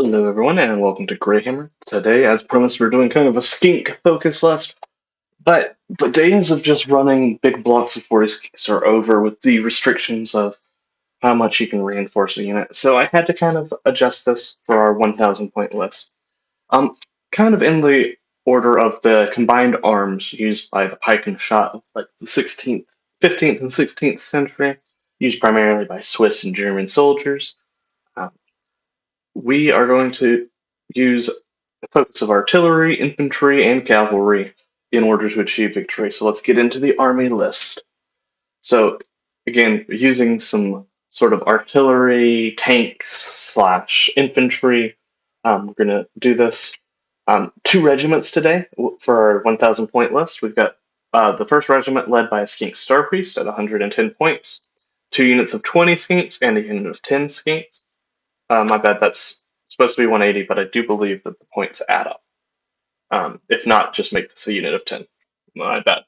Hello everyone and welcome to Greyhammer. Today, as promised, we're doing kind of a skink focus list, but the days of just running big blocks of 40 skinks are over with the restrictions of how much you can reinforce a unit, so I had to kind of adjust this for our 1000 point list. Kind of in the order of the combined arms used by the pike and shot of like the 16th, 15th, and 16th century, used primarily by Swiss and German soldiers. Um, we are going to use a focus of artillery, infantry, and cavalry in order to achieve victory. So let's get into the army list. So again, using some sort of artillery, tanks slash infantry, we're going to do this. Two regiments today for our 1000 point list. We've got the first regiment led by a skink star priest at 110 points, two units of 20 skinks, and a unit of 10 skinks. My bad, that's supposed to be 180, but I do believe that the points add up. If not, just make this a unit of 10. My bad.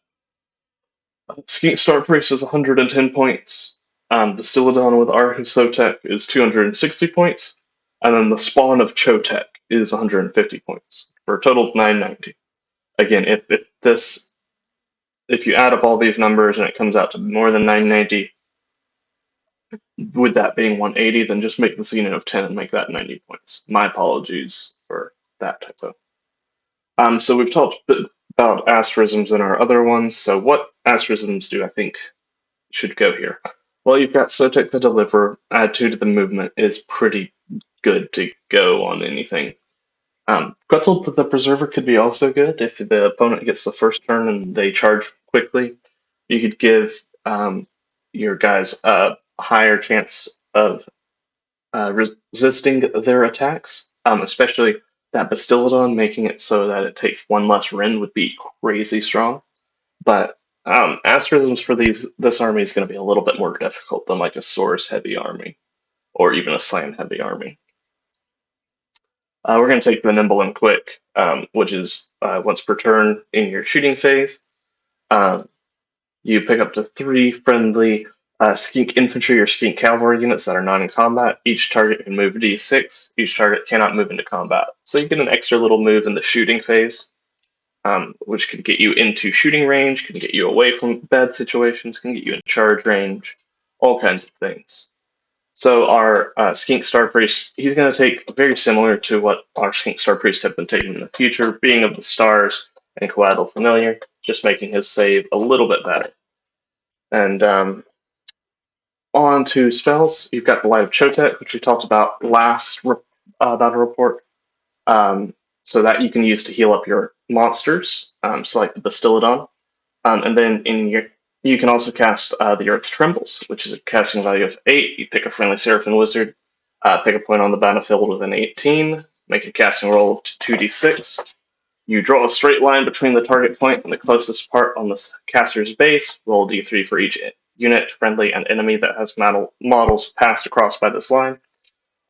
Skink Star Priest is 110 points. The Stilodon with Ark of Sotek is 260 points. And then the Spawn of Chotek is 150 points, for a total of 990. Again, if you add up all these numbers and it comes out to more than 990, with that being 180, then just make this a unit of 10 and make that 90 points. My apologies for that typo. So we've talked about asterisms in our other ones. So what asterisms do I think should go here? Well, you've got Sotek the Deliverer. Add 2 to the movement is pretty good to go on anything. Quetzal the Preserver could be also good if the opponent gets the first turn and they charge quickly. You could give your guys a higher chance of resisting their attacks, especially that Bastillodon, making it so that it takes one less Rend would be crazy strong. But asterisms for this army is going to be a little bit more difficult than like a Saurus heavy army or even a Slam heavy army. We're going to take the Nimble and Quick, which is once per turn in your shooting phase. You pick up to 3 friendly skink infantry or skink cavalry units that are not in combat. Each target can move d6. Each target cannot move into combat. So you get an extra little move in the shooting phase, which can get you into shooting range, can get you away from bad situations, can get you in charge range, all kinds of things. So our Skink Star Priest, he's going to take very similar to what our Skink Star Priest have been taking in the future, being of the stars and Coadal Familiar, just making his save a little bit better. And on to spells, you've got the Light of Chotek, which we talked about last battle report. So that you can use to heal up your monsters, so like the Bastillodon. And then you can also cast the Earth Trembles, which is a casting value of 8. You pick a friendly Seraphon wizard, pick a point on the battlefield with an 18, make a casting roll of 2d6. You draw a straight line between the target point and the closest part on the caster's base. Roll d3 for each unit, friendly, and enemy that has models passed across by this line.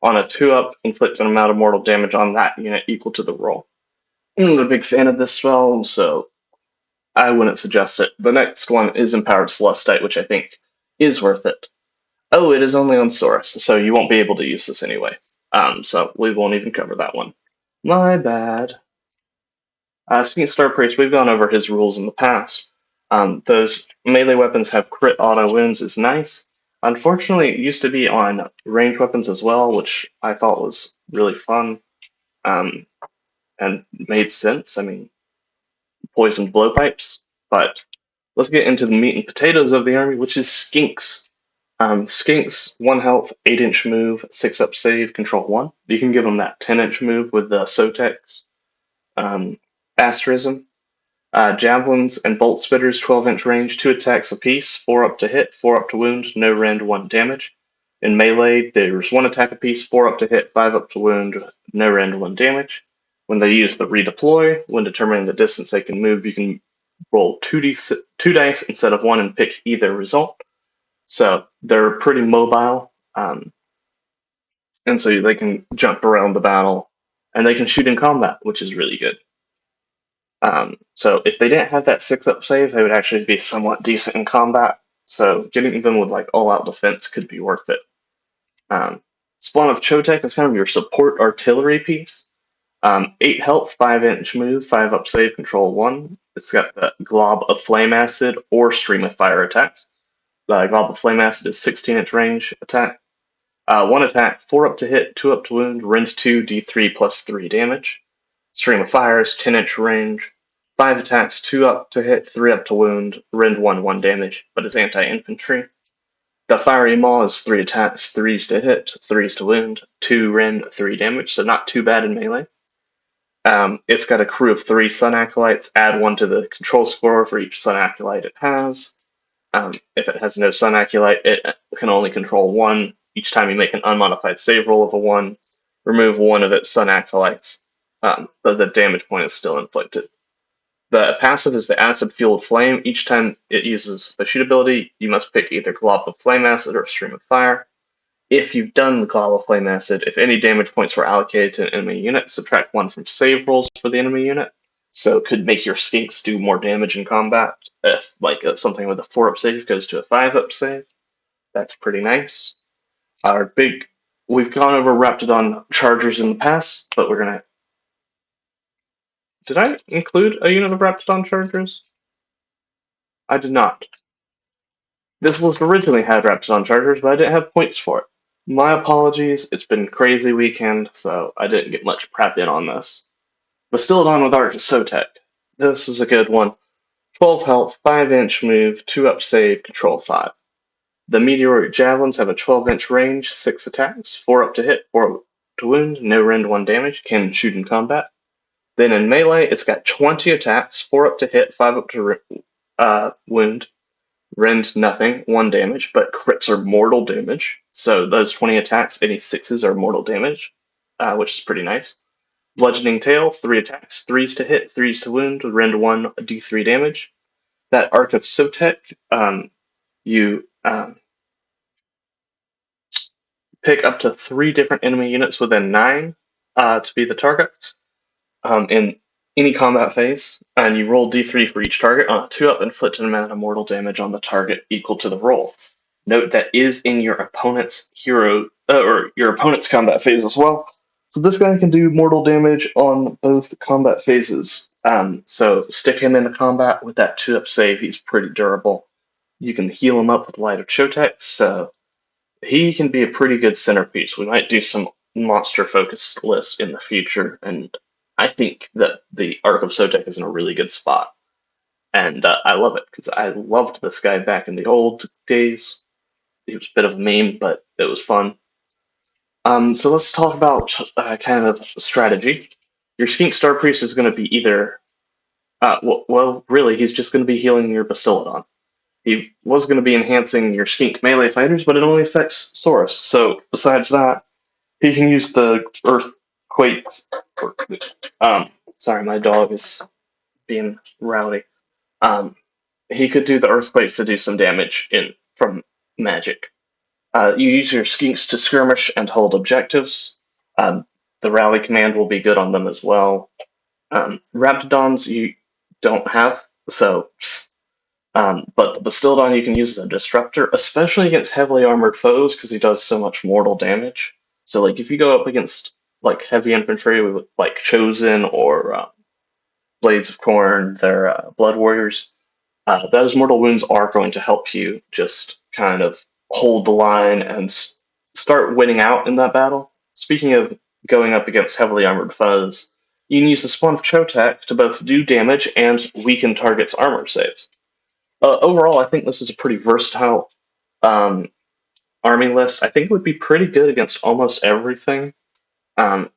On a 2-up, inflict an amount of mortal damage on that unit equal to the roll. I'm not a big fan of this spell, so I wouldn't suggest it. The next one is Empowered Celestite, which I think is worth it. Oh, it is only on Saurus, so you won't be able to use this anyway. So we won't even cover that one. My bad. Speaking of Star Priest, we've gone over his rules in the past. Those melee weapons have crit auto wounds is nice. Unfortunately, it used to be on ranged weapons as well, which I thought was really fun and made sense. I mean, poisoned blowpipes. But let's get into the meat and potatoes of the army, which is Skinks. Skinks, 1 health, 8-inch move, 6-up save, control 1. You can give them that 10-inch move with the Sotek's asterism. Javelins and bolt spitters, 12-inch range, 2 attacks apiece, 4 up to hit, 4 up to wound, no rend, 1 damage. In melee, there's 1 attack apiece, 4 up to hit, 5 up to wound, no rend, 1 damage. When they use the redeploy, when determining the distance they can move, you can roll 2 dice instead of 1 and pick either result. So they're pretty mobile, and so they can jump around the battle, and they can shoot in combat, which is really good. So if they didn't have that 6-up save, they would actually be somewhat decent in combat. So getting them with like all-out defense could be worth it. Spawn of Chotek is kind of your support artillery piece. 8 health, 5-inch move, 5 up save, control 1. It's got the Glob of Flame Acid or Stream of Fire attacks. The Glob of Flame Acid is 16-inch range attack. 1 attack, 4 up to hit, 2 up to wound, rend 2, d3 plus 3 damage. Stream of Fire is 10-inch range. 5 attacks, 2 up to hit, 3 up to wound, rend 1, 1 damage, but is anti-infantry. The Fiery Maw is 3 attacks, 3s to hit, 3s to wound, 2 rend, 3 damage, so not too bad in melee. It's got a crew of 3 Sun Acolytes. Add 1 to the control score for each Sun Acolyte it has. If it has no Sun Acolyte, it can only control 1. Each time you make an unmodified save roll of a 1, remove 1 of its Sun Acolytes. The damage point is still inflicted. The passive is the Acid Fueled Flame. Each time it uses the shoot ability, you must pick either Glob of Flame Acid or Stream of Fire. If you've done the Glob of Flame Acid, if any damage points were allocated to an enemy unit, subtract 1 from save rolls for the enemy unit. So it could make your skinks do more damage in combat if, like, something with a 4-up save goes to a 5-up save. That's pretty nice. We've gone over Raptidon Chargers in the past, but we're gonna... Did I include a unit of Raptidon Chargers? I did not. This list originally had Raptidon Chargers, but I didn't have points for it. My apologies, it's been a crazy weekend, so I didn't get much prep in on this. Bastiladon with Arc Sotek. This is a good one. 12 health, 5-inch move, 2 up save, control 5. The Meteoric Javelins have a 12-inch range, 6 attacks, 4 up to hit, 4 to wound, no rend 1 damage, can shoot in combat. Then in melee, it's got 20 attacks, 4 up to hit, 5 up to wound, rend nothing, 1 damage, but crits are mortal damage. So those 20 attacks, any 6s are mortal damage, which is pretty nice. Bludgeoning Tail, 3 attacks, 3s to hit, 3s to wound, rend 1 d3 damage. That Arc of Sotek, you pick up to 3 different enemy units within 9 to be the target in any combat phase, and you roll d3 for each target. On a 2-up, inflict an amount of mortal damage on the target equal to the roll. Note that is in your opponent's hero or your opponent's combat phase as well. So this guy can do mortal damage on both combat phases. So stick him into combat with that 2-up save. He's pretty durable. You can heal him up with Light of Chotek, so he can be a pretty good centerpiece. We might do some monster-focused lists in the future, and I think that the Arc of Sotek is in a really good spot. And I love it, because I loved this guy back in the old days. He was a bit of a meme, but it was fun. So let's talk about kind of strategy. Your Skink Star Priest is going to be either... really, he's just going to be healing your Bastiladon. He was going to be enhancing your Skink melee fighters, but it only affects Saurus. So besides that, he can use the Earthquakes... sorry, my dog is being rowdy. He could do the Earthquakes to do some damage from magic. You use your Skinks to skirmish and hold objectives. The rally command will be good on them as well. Raptidons you don't have, so... but the Bastiladon you can use as a disruptor, especially against heavily armored foes, because he does so much mortal damage. So, like, if you go up against, like, heavy infantry with, like, Chosen or Blades of Corn, they're Blood Warriors, those mortal wounds are going to help you just kind of hold the line and start winning out in that battle. Speaking of going up against heavily armored foes, you can use the Spawn of Chotek to both do damage and weaken targets' armor saves. Overall, I think this is a pretty versatile army list. I think it would be pretty good against almost everything,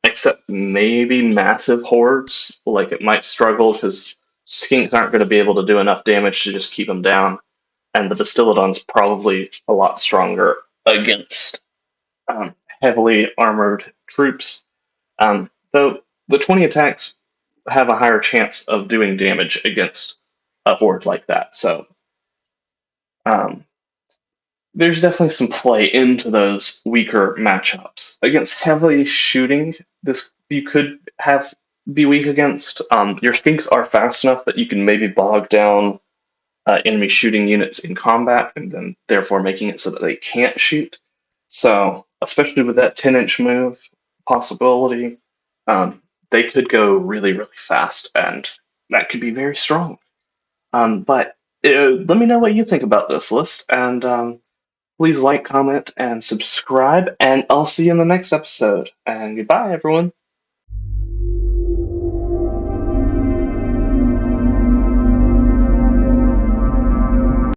except maybe massive hordes. Like, it might struggle because Skinks aren't going to be able to do enough damage to just keep them down, and the Bastiladon's probably a lot stronger against heavily armored troops. Though the 20 attacks have a higher chance of doing damage against a horde like that, so there's definitely some play into those weaker matchups. Against heavily shooting, this you could be weak against. Your Skinks are fast enough that you can maybe bog down enemy shooting units in combat, and then therefore making it so that they can't shoot. So especially with that 10-inch move possibility, um, they could go really, really fast, and that could be very strong. But let me know what you think about this list, and please like, comment, and subscribe, and I'll see you in the next episode. And goodbye, everyone.